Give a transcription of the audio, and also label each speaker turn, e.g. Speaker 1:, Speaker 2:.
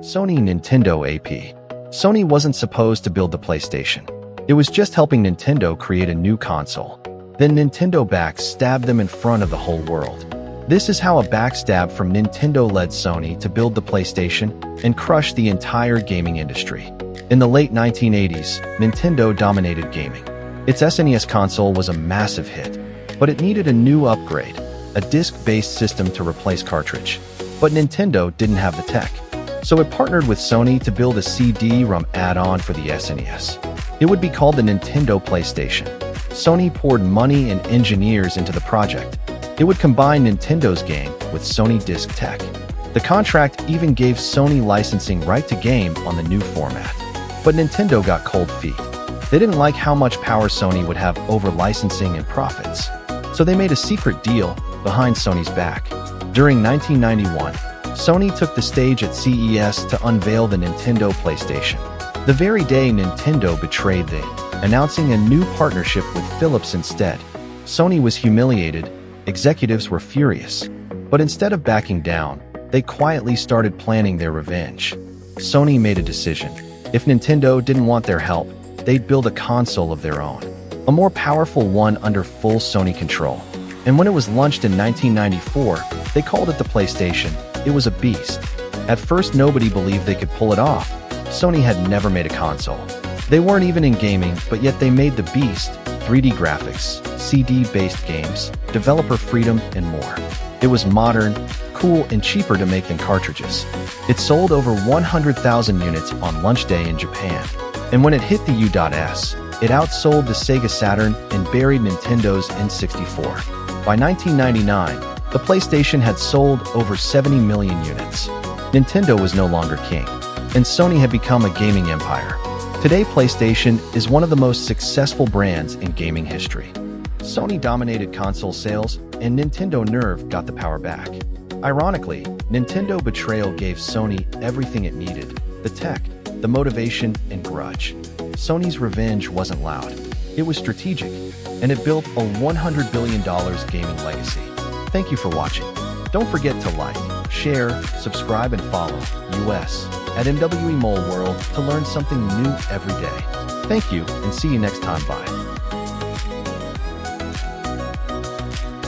Speaker 1: Sony Nintendo AP. Sony wasn't supposed to build the PlayStation. It was just helping Nintendo create a new console. Then Nintendo backstabbed them in front of the whole world. This is how a backstab from Nintendo led Sony to build the PlayStation and crush the entire gaming industry. In the late 1980s, Nintendo dominated gaming. Its SNES console was a massive hit, but it needed a new upgrade, a disc-based system to replace cartridge. But Nintendo didn't have the tech, so it partnered with Sony to build a CD-ROM add-on for the SNES. It would be called the Nintendo PlayStation. Sony poured money and engineers into the project. It would combine Nintendo's game with Sony disc tech. The contract even gave Sony licensing right to game on the new format. But Nintendo got cold feet. They didn't like how much power Sony would have over licensing and profits. So they made a secret deal behind Sony's back. During 1991, Sony took the stage at CES to unveil the Nintendo PlayStation. The very day Nintendo betrayed them, announcing a new partnership with Philips instead. Sony was humiliated, executives were furious. But instead of backing down, they quietly started planning their revenge. Sony made a decision. If Nintendo didn't want their help, they'd build a console of their own. A more powerful one under full Sony control. And when it was launched in 1994, they called it the PlayStation. It was a beast. At first, nobody believed they could pull it off. Sony had never made a console. They weren't even in gaming, but yet they made the beast, 3D graphics, CD-based games, developer freedom, and more. It was modern, cool, and cheaper to make than cartridges. It sold over 100,000 units on launch day in Japan. And when it hit the U.S., it outsold the Sega Saturn and buried Nintendo's N64. By 1999, the PlayStation had sold over 70 million units. Nintendo was no longer king, and Sony had become a gaming empire. Today, PlayStation is one of the most successful brands in gaming history. Sony dominated console sales, and Nintendo Nerve got the power back. Ironically, Nintendo betrayal gave Sony everything it needed: the tech, the motivation, and grudge. Sony's revenge wasn't loud. It was strategic, and it built a $100 billion gaming legacy. Thank you for watching. Don't forget to like, share, subscribe, and follow us at m.w.e World to learn something new every day. Thank you, and see you next time. Bye.